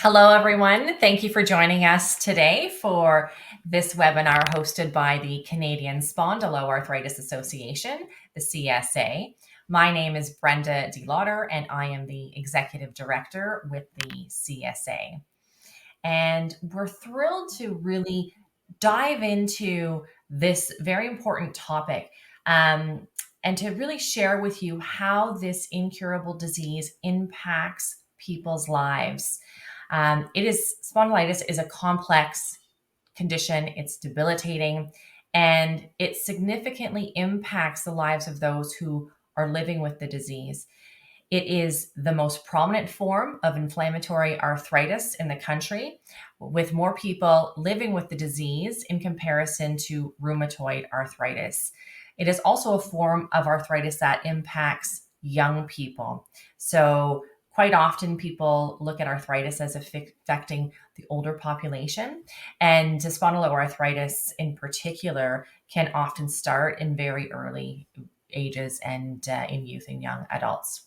Hello, everyone. Thank you for joining us today for this webinar hosted by the Canadian Spondyloarthritis Association, the CSA. My name is Brenda Delodder, and I am the Executive Director with the CSA. And we're thrilled to really dive into this very important topic and to really share with you how this incurable disease impacts people's lives. Spondylitis is a complex condition. It's debilitating, and it significantly impacts the lives of those who are living with the disease. It is the most prominent form of inflammatory arthritis in the country, with more people living with the disease in comparison to rheumatoid arthritis. It is also a form of arthritis that impacts young people. So, quite often people look at arthritis as affecting the older population, and spondyloarthritis in particular can often start in very early ages and in youth and young adults.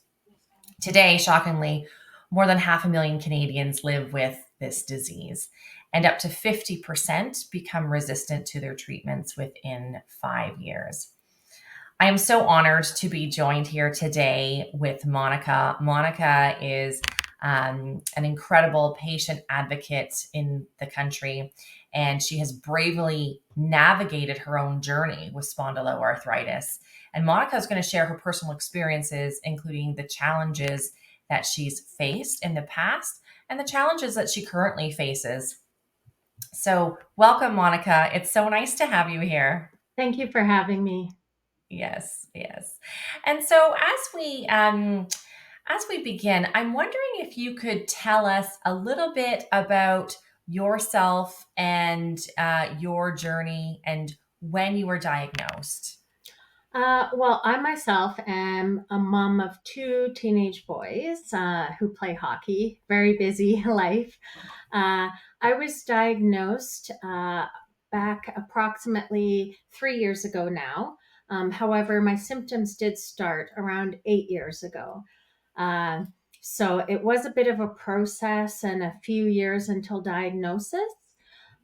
Today, shockingly, more than 500,000 Canadians live with this disease, and up to 50% become resistant to their treatments within 5 years. I am so honored to be joined here today with Monica. Monica is an incredible patient advocate in the country, and she has bravely navigated her own journey with spondyloarthritis. And Monica is going to share her personal experiences, including the challenges that she's faced in the past and the challenges that she currently faces. So, welcome, Monica. It's so nice to have you here. Thank you for having me. Yes, yes. And so as we begin, I'm wondering if you could tell us a little bit about yourself and your journey and when you were diagnosed. Well, I myself am a mom of two teenage boys who play hockey, very busy life. I was diagnosed back approximately 3 years ago now. However, my symptoms did start around 8 years ago. Uh, so it was a bit of a process and a few years until diagnosis.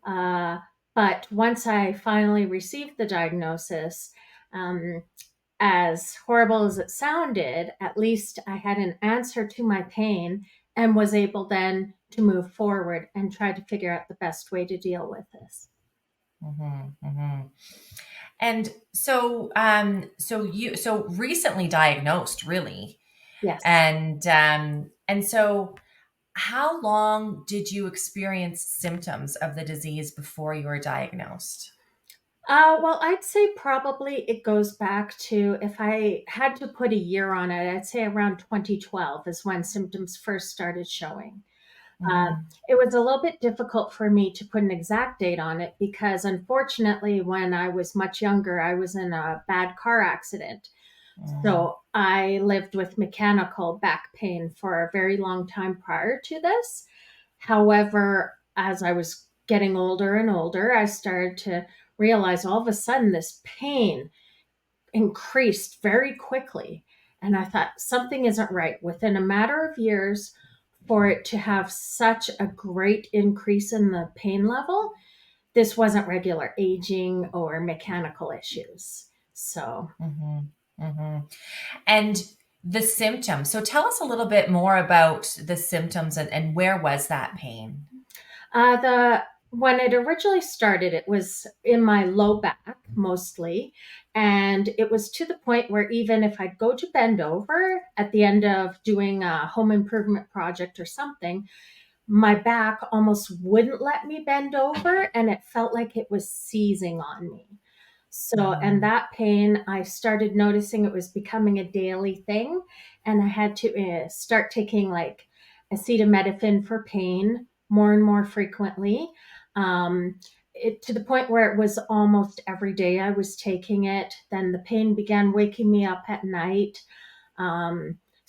Uh, but once I finally received the diagnosis, um, as horrible as it sounded, at least I had an answer to my pain and was able then to move forward and try to figure out the best way to deal with this. Hmm, hmm. And so recently diagnosed, really, Yes. and so how long did you experience symptoms of the disease before you were diagnosed? Well, I'd say probably it goes back to, if I had to put a year on it, I'd say around 2012 is when symptoms first started showing. Uh, Hmm. it was a little bit difficult for me to put an exact date on it because, unfortunately, when I was much younger, I was in a bad car accident. Hmm. So I lived with mechanical back pain for a very long time prior to this. However, as I was getting older and older, I started to realize all of a sudden this pain increased very quickly. And I thought something isn't right. Within a matter of years, for it to have such a great increase in the pain level, this wasn't regular aging or mechanical issues. So, Hmm. Hmm. And the symptoms. So tell us a little bit more about the symptoms and where was that pain? the when it originally started, it was in my low back mostly, and it was to the point where even if I'd go to bend over at the end of doing a home improvement project or something, my back almost wouldn't let me bend over, and it felt like it was seizing on me. So, and Hmm. that pain, I started noticing it was becoming a daily thing. And I had to start taking like acetaminophen for pain more and more frequently. To the point where it was almost every day I was taking it. Then the pain began waking me up at night.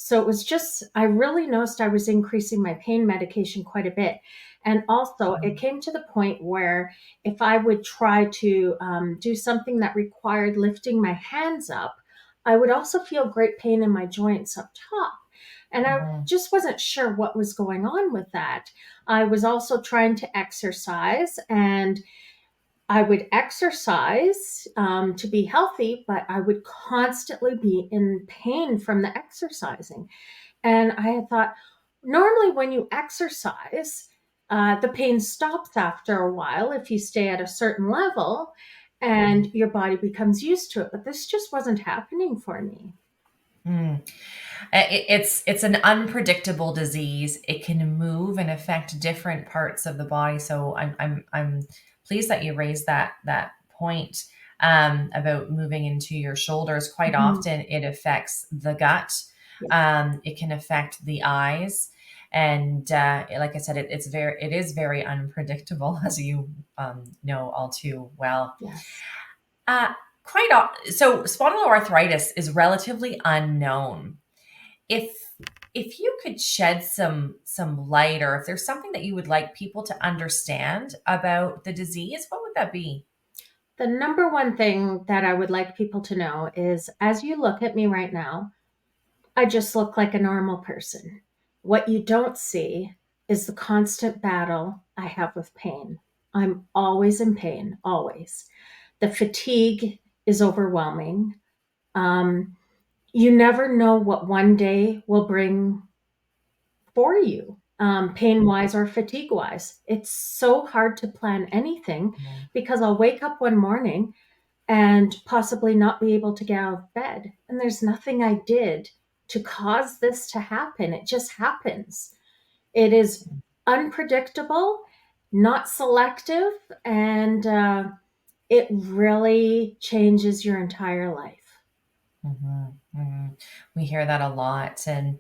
So it was just, I really noticed I was increasing my pain medication quite a bit. And also, it came to the point where if I would try to do something that required lifting my hands up, I would also feel great pain in my joints up top. And I Mhm. just wasn't sure what was going on with that. I was also trying to exercise, and I would exercise to be healthy, but I would constantly be in pain from the exercising. And I had thought, normally when you exercise, the pain stops after a while if you stay at a certain level and your body becomes used to it. But this just wasn't happening for me. Mm. It's an unpredictable disease. It can move and affect different parts of the body. So I'm pleased that you raised that point about moving into your shoulders. Quite Mhm. often, it affects the gut. Yeah. It can affect the eyes, and like I said, it is very unpredictable, as you know all too well. Yes. Uh, so spondyloarthritis is relatively unknown. If if you could shed some light, or if there's something that you would like people to understand about the disease, what would that be? The number one thing that I would like people to know is, as you look at me right now, I just look like a normal person. What you don't see is the constant battle I have with pain. I'm always in pain, always. The fatigue is overwhelming. Um, you never know what one day will bring for you, pain wise or fatigue wise. It's so hard to plan anything Mhm. because I'll wake up one morning and possibly not be able to get out of bed. And there's nothing I did to cause this to happen. It just happens. It is unpredictable, not selective, and it really changes your entire life. Mhm, mhm. We hear that a lot. And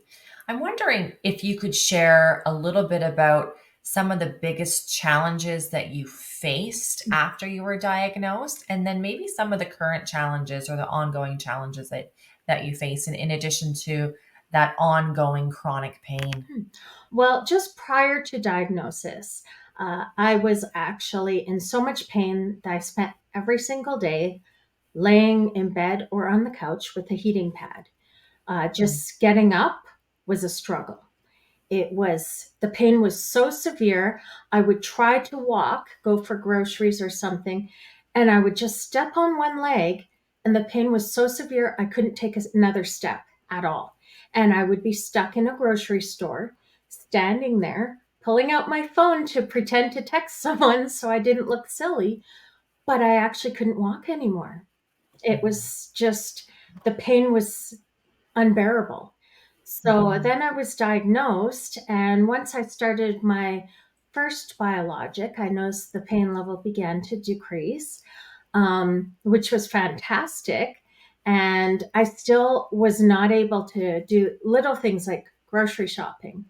I'm wondering if you could share a little bit about some of the biggest challenges that you faced after you were diagnosed, and then maybe some of the current challenges or the ongoing challenges that you face in addition to that ongoing chronic pain. Well, just prior to diagnosis, I was actually in so much pain that I spent every single day laying in bed or on the couch with a heating pad. Mm, Just getting up was a struggle. The pain was so severe. I would try to walk, go for groceries or something, and I would just step on one leg, and the pain was so severe I couldn't take another step at all. And I would be stuck in a grocery store, standing there, pulling out my phone to pretend to text someone so I didn't look silly, but I actually couldn't walk anymore. It mhm, was just, the pain was unbearable. So mhm, then I was diagnosed, and once I started my first biologic, I noticed the pain level began to decrease, which was fantastic. And I still was not able to do little things like grocery shopping,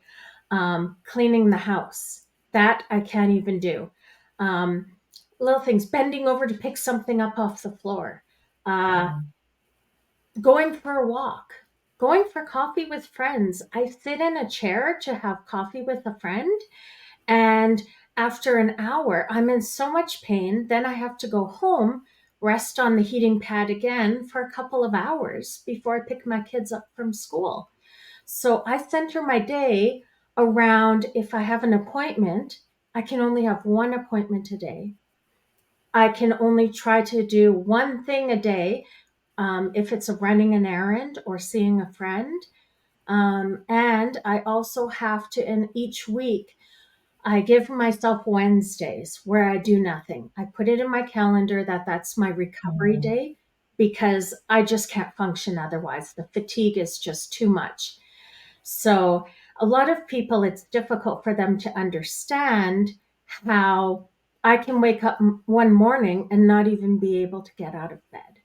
cleaning the house. That I can't even do. Um, Little things, bending over to pick something up off the floor. Uh, mhm, Going for a walk, going for coffee with friends. I sit in a chair to have coffee with a friend, and after an hour, I'm in so much pain. Then I have to go home, rest on the heating pad again for a couple of hours before I pick my kids up from school. So I center my day around, if I have an appointment, I can only have one appointment a day. I can only try to do one thing a day, if it's a running an errand or seeing a friend. And I also have to, in each week, I give myself Wednesdays where I do nothing. I put it in my calendar that that's my recovery mhm, day because I just can't function otherwise. The fatigue is just too much. So, a lot of people, it's difficult for them to understand how I can wake up one morning and not even be able to get out of bed.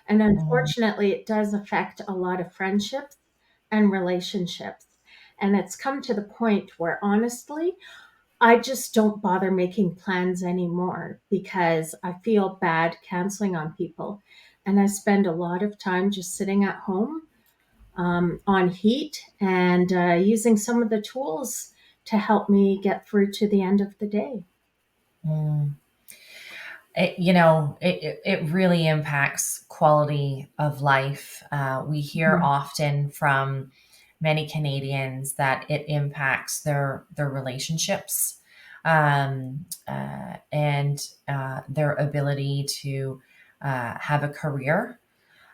And mhm, unfortunately, it does affect a lot of friendships and relationships. And it's come to the point where, honestly, I just don't bother making plans anymore because I feel bad canceling on people. And I spend a lot of time just sitting at home, on heat, and using some of the tools to help me get through to the end of the day. mm. It really impacts quality of life. We hear Mhm. often from many Canadians that it impacts their relationships, and their ability to have a career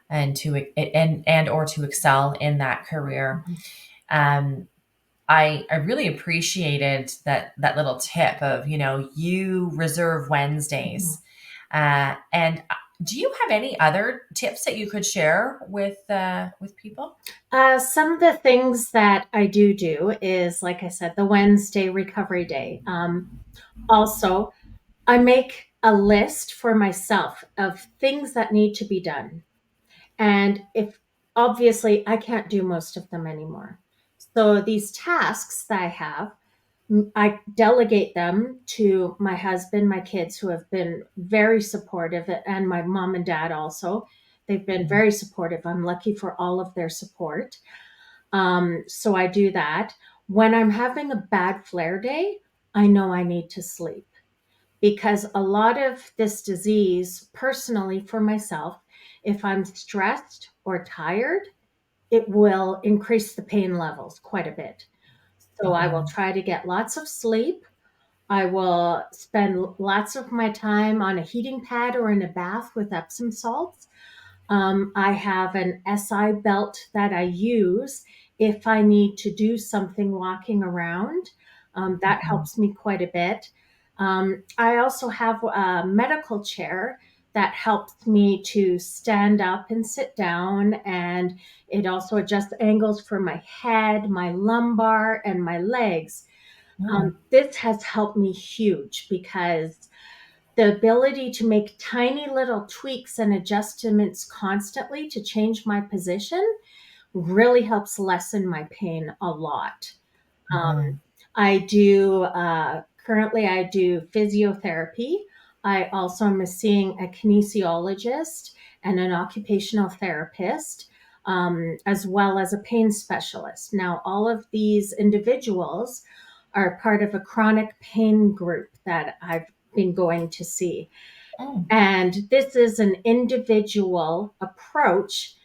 and or to excel in that career. Um, I really appreciated that little tip of, you reserve Wednesdays. And do you have any other tips that you could share with people? Some of the things that I do is, like I said, the Wednesday recovery day. Also, I make a list for myself of things that need to be done. And if obviously I can't do most of them anymore. So these tasks that I have, I delegate them to my husband, my kids, who have been very supportive, and my mom and dad also. They've been very supportive. I'm lucky for all of their support. So I do that. When I'm having a bad flare day, I know I need to sleep, because a lot of this disease, personally for myself, if I'm stressed or tired, it will increase the pain levels quite a bit. So I will Mhm. try to get lots of sleep. I will spend lots of my time on a heating pad or in a bath with Epsom salts. I have an SI belt that I use if I need to do something walking around. That Mhm. helps me quite a bit. I also have a medical chair that helps me to stand up and sit down, and it also adjusts angles for my head, my lumbar, and my legs. Mm. This has helped me huge, because the ability to make tiny little tweaks and adjustments constantly to change my position really helps lessen my pain a lot. Um, Mhm. I do currently I do physiotherapy. I also am seeing a kinesiologist and an occupational therapist, as well as a pain specialist. Now, all of these individuals are part of a chronic pain group that I've been going to see. Mm. And this is an individual approach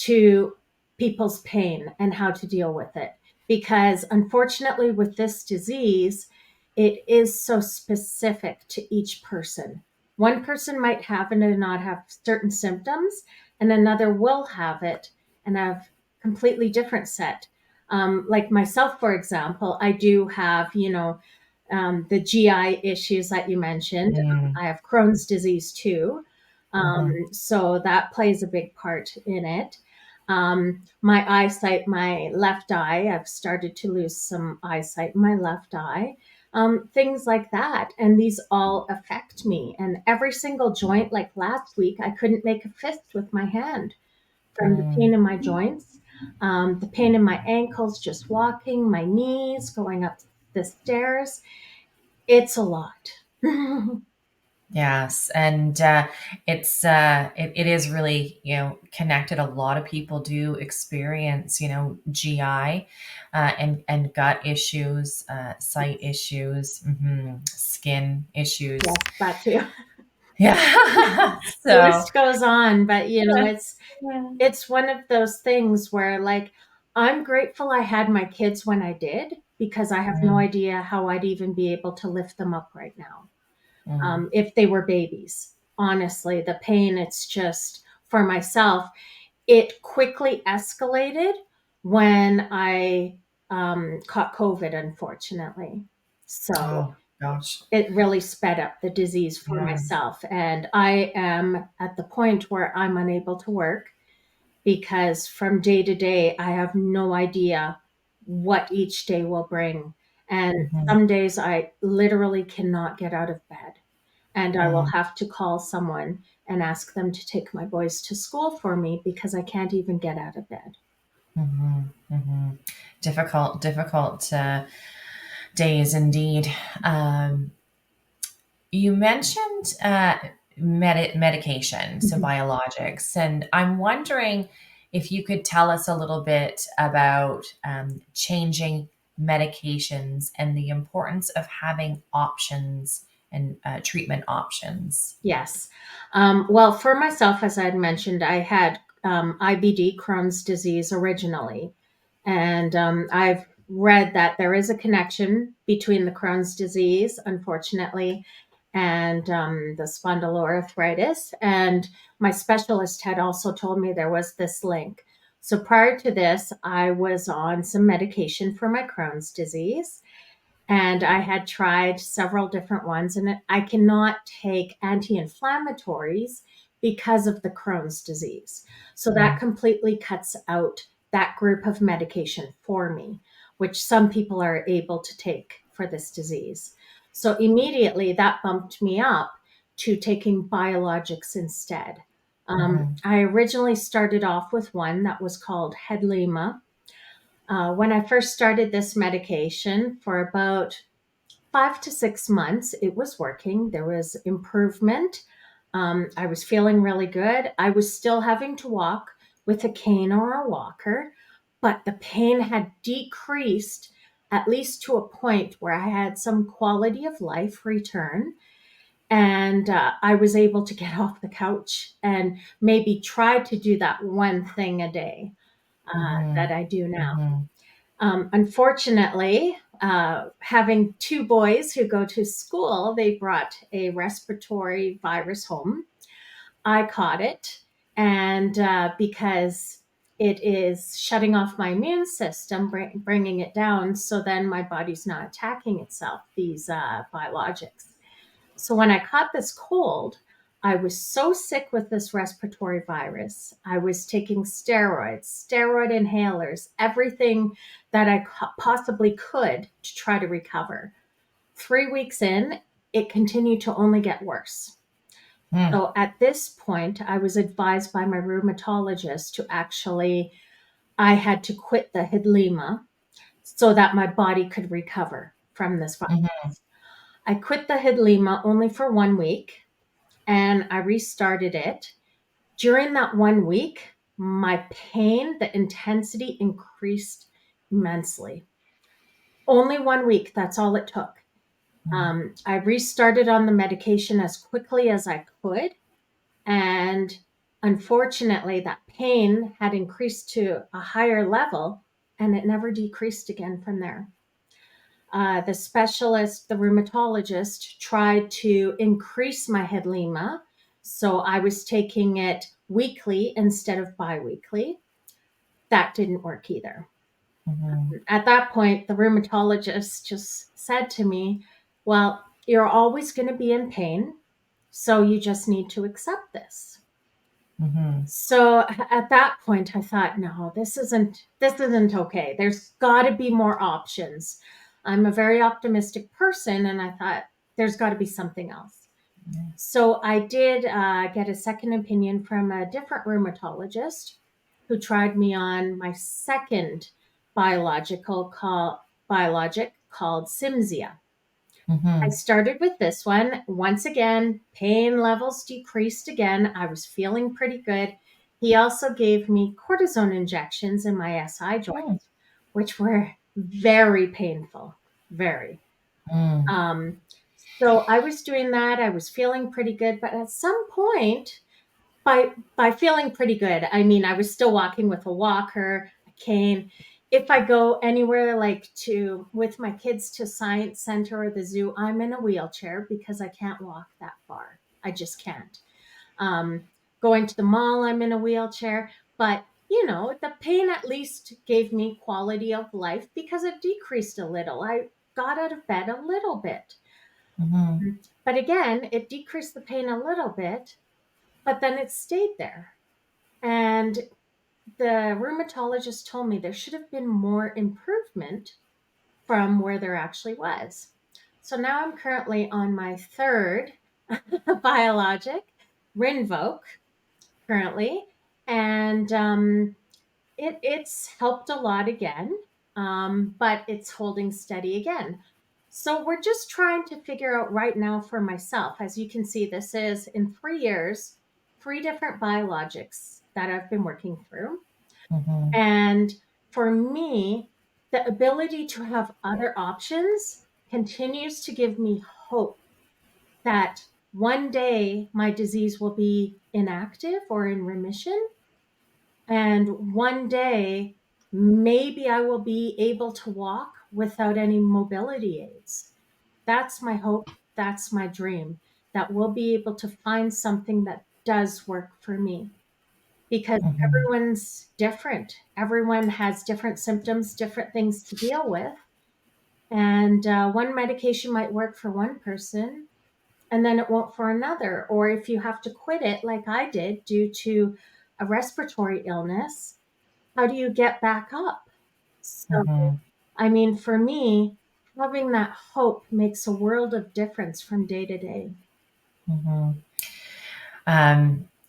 to people's pain and how to deal with it. Because unfortunately, with this disease, it is so specific to each person. One person might have it and not have certain symptoms, and another will have it and have completely different set. Like myself, for example, I do have, the GI issues that you mentioned. Mm. I have Crohn's disease too. Mhm. So that plays a big part in it. My eyesight, my left eye, I've started to lose some eyesight in my left eye. Things like that. And these all affect me. And every single joint, like last week, I couldn't make a fist with my hand from the Mm. pain in my joints, the pain in my ankles, just walking, my knees, going up the stairs. It's a lot. Yes, and it is really, connected. A lot of people do experience, GI and gut issues, sight issues, skin issues. Yes, that too. Yeah. The So list goes on, but yeah. it's one of those things where, like, I'm grateful I had my kids when I did, because I have no Mm, idea how I'd even be able to lift them up right now, mm, if they were babies. Honestly, the pain, it's just for myself. It quickly escalated when I caught COVID, unfortunately. So oh gosh. it really sped up the disease for Yeah. myself. And I am at the point where I'm unable to work, because from day to day, I have no idea what each day will bring. And Mhm. some days I literally cannot get out of bed, and I will Mm, have to call someone and ask them to take my boys to school for me, because I can't even get out of bed. mhm, mhm. Difficult days indeed. Um, You mentioned medication, so Mhm. biologics, and I'm wondering if you could tell us a little bit about changing medications and the importance of having options and treatment options. Yes. Well, for myself, as I had mentioned, I had IBD, Crohn's disease, originally. And I've read that there is a connection between the Crohn's disease, unfortunately, and the spondyloarthritis. And my specialist had also told me there was this link. So prior to this, I was on some medication for my Crohn's disease. And I had tried several different ones, and I cannot take anti inflammatories because of the Crohn's disease. So that completely cuts out that group of medication for me, which some people are able to take for this disease. So immediately that bumped me up to taking biologics instead. I originally started off with one that was called Hedlima. When I first started this medication for about 5 to 6 months, it was working. There was improvement. I was feeling really good. I was still having to walk with a cane or a walker, but the pain had decreased at least to a point where I had some quality of life return. And I was able to get off the couch and maybe try to do that one thing a day that I do now. Unfortunately, having two boys who go to school, they brought a respiratory virus home. I caught it, and because it is shutting off my immune system, bringing it down, so then my body's not attacking itself, these biologics. So when I caught this cold, I was so sick with this respiratory virus. I was taking steroids, steroid inhalers, everything that I possibly could to try to recover. 3 weeks in, it continued to only get worse. So at this point, I was advised by my rheumatologist to actually, I had to quit the Hedlima so that my body could recover from this virus. I quit the Hedlima only for 1 week and I restarted it. During that 1 week, my pain, the intensity increased immensely. Only 1 week, that's all it took. I restarted on the medication as quickly as I could. And unfortunately, that pain had increased to a higher level and it never decreased again from there. The specialist, the rheumatologist, tried to increase my Hedlima. So I was taking it weekly instead of biweekly. That didn't work either. At that point, the rheumatologist just said to me, well, you're always going to be in pain. So you just need to accept this. So at that point, I thought, no, this isn't okay. There's got to be more options. I'm a very optimistic person, and I thought there's got to be something else. So I did get a second opinion from a different rheumatologist who tried me on my second biologic called Cimzia. I started with this one. Once again, pain levels decreased again. I was feeling pretty good. He also gave me cortisone injections in my SI joint, which were very painful, very. Um, so I was doing that. I was feeling pretty good, but at some point, by feeling pretty good, I mean I was still walking with a walker, a cane. If I go anywhere like to with my kids to science center or the zoo, I'm in a wheelchair because I can't walk that far. I just can't. Um, Going to the mall, I'm in a wheelchair, but the pain at least gave me quality of life because it decreased a little. I got out of bed a little bit. But again, it decreased the pain a little bit, but then it stayed there. And the rheumatologist told me there should have been more improvement from where there actually was. So now I'm currently on my third biologic, Rinvoq, currently. And it's helped a lot again, but it's holding steady again. So we're just trying to figure out right now for myself. As you can see, this is in 3 years, 3 different biologics that I've been working through. And for me, the ability to have other options continues to give me hope that one day my disease will be inactive or in remission. And one day maybe I will be able to walk without any mobility aids. That's my hope. That's my dream, that we'll be able to find something that does work for me, because Mhm. everyone's different. Everyone has different symptoms, different things to deal with. And one medication might work for one person and then it won't for another. Or if you have to quit it, like I did, due to a respiratory illness, how do you get back up? So, Mhm. I mean, for me, having that hope makes a world of difference from day to day. Mhm.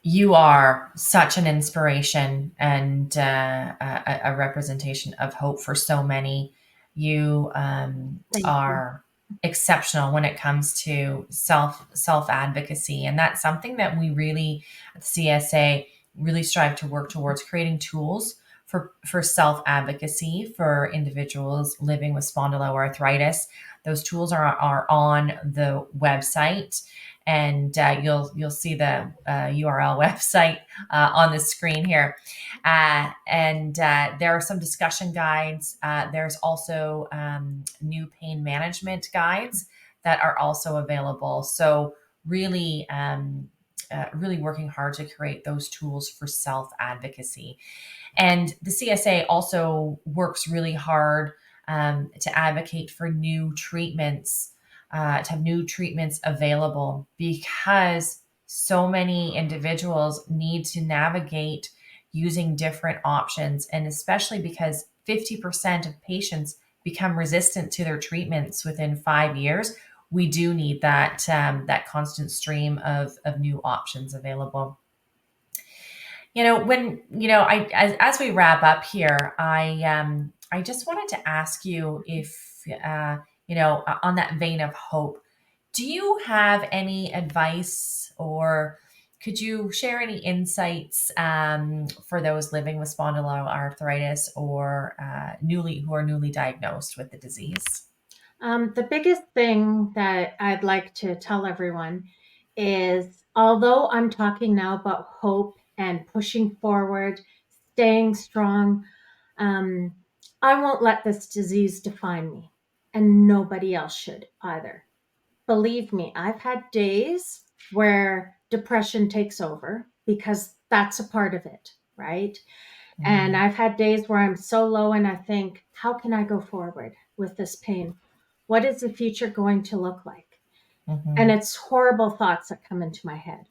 You are such an inspiration and a representation of hope for so many. You Thank you. are exceptional when it comes to self advocacy, and that's something that we really at the CSA really strive to work towards, creating tools for self advocacy for individuals living with spondyloarthritis. Those tools are on the website, and you'll see the URL website on the screen here. And there are some discussion guides. There's also new pain management guides that are also available. So really working hard to create those tools for self advocacy. And the CSA also works really hard to advocate for new treatments, to have new treatments available, because so many individuals need to navigate using different options. And especially because 50% of patients become resistant to their treatments within 5 years, we do need that constant stream of new options available. As we wrap up here, I just wanted to ask you if on that vein of hope, do you have any advice, or could you share any insights for those living with spondyloarthritis or who are newly diagnosed with the disease? The biggest thing that I'd like to tell everyone is, although I'm talking now about hope and pushing forward, staying strong, um, I won't let this disease define me, and nobody else should either. Believe me, I've had days where depression takes over because that's a part of it, right? And Mm-hmm. I've had days where I'm so low and I think, how can I go forward with this pain? What is the future going to look like? And Mm-hmm. it's horrible thoughts that come into my head.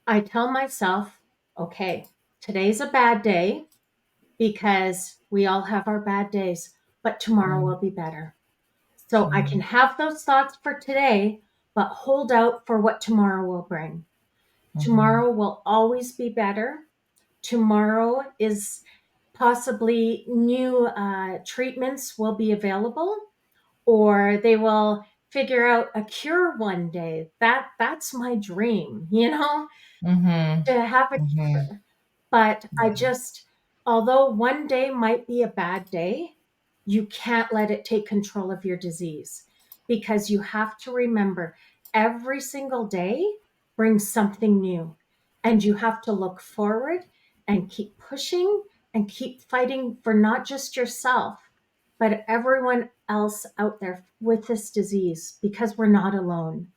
I tell myself, okay, today's a bad day because we all have our bad days, but tomorrow will be better. So I can have those thoughts for today, but hold out for what tomorrow will bring. Mm-hmm. Tomorrow will always be better. Tomorrow is possibly new treatments will be available, or they will figure out a cure one day. That's my dream, Mm-hmm. to have a Mm-hmm. cure. But I just, although one day might be a bad day, you can't let it take control of your disease, because you have to remember every single day brings something new. And you have to look forward and keep pushing and keep fighting for not just yourself, but everyone else out there with this disease, because we're not alone.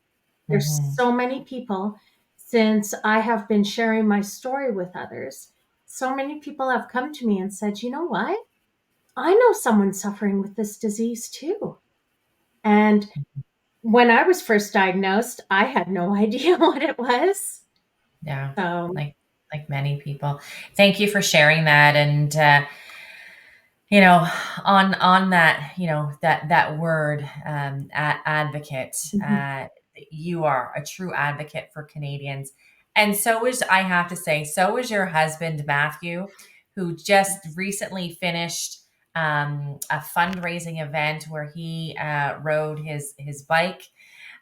There's Mm-hmm. so many people, since I have been sharing my story with others, so many people have come to me and said, you know what? I know someone suffering with this disease too. And when I was first diagnosed, I had no idea what it was. Yeah, So, like many people. Thank you for sharing that. And you know, on that, that word, advocate. mhm, You are a true advocate for Canadians, and so is, I have to say, so is your husband Matthew, who just recently finished a fundraising event where he rode his bike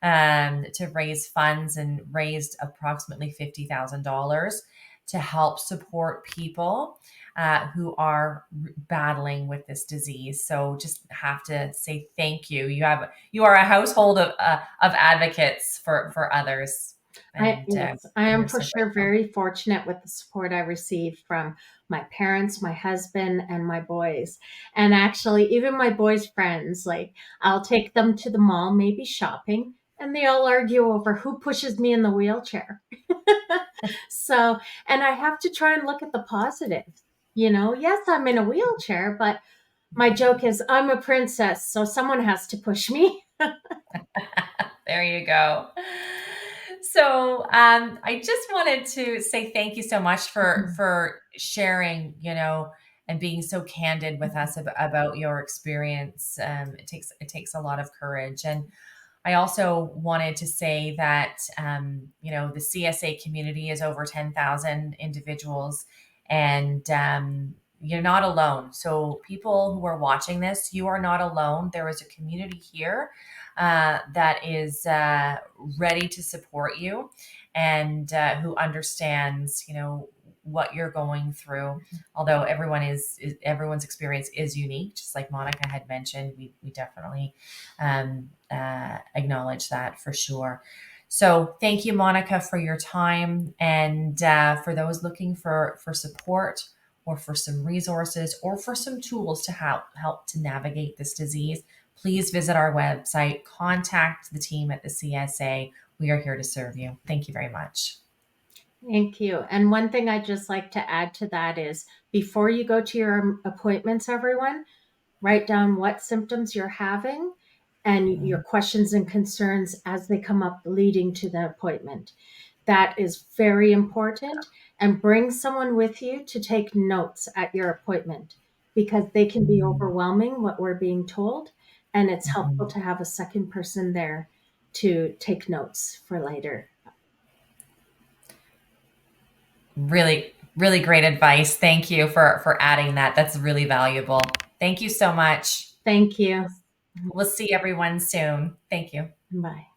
to raise funds, and raised approximately $50,000 to help support people who are battling with this disease. So just have to say thank you. You are a household of advocates for others. And Yes, I we am are for so sure grateful. very fortunate with the support I received from my parents, my husband, and my boys. And actually, even my boys' friends, like I'll take them to the mall, maybe shopping, and they all argue over who pushes me in the wheelchair. So, and I have to try and look at the positive. Yes, I'm in a wheelchair, but my joke is I'm a princess, so someone has to push me. There you go. So I just wanted to say thank you so much for sharing, and being so candid with us about your experience. It takes a lot of courage, and I also wanted to say that the CSA community is over 10,000 individuals, and you're not alone. So people who are watching this, you are not alone. There is a community here that is ready to support you, and who understands, what you're going through. Although everyone's experience is unique, just like Monica had mentioned, we definitely acknowledge that for sure. So thank you, Monica, for your time, and for those looking for support, or for some resources, or for some tools to help to navigate this disease, please visit our website, contact the team at the CSA. We are here to serve you. Thank you very much. Thank you. And one thing I'd just like to add to that is before you go to your appointments, everyone, write down what symptoms you're having and your Mhm. questions and concerns as they come up leading to the appointment. That is very important. And bring someone with you to take notes at your appointment because they can be Mhm. overwhelming what we're being told. And it's helpful Mhm. to have a second person there to take notes for later. Really, really great advice. Thank you for adding that. That's really valuable. Thank you so much. Thank you. We'll see everyone soon. Thank you. Bye.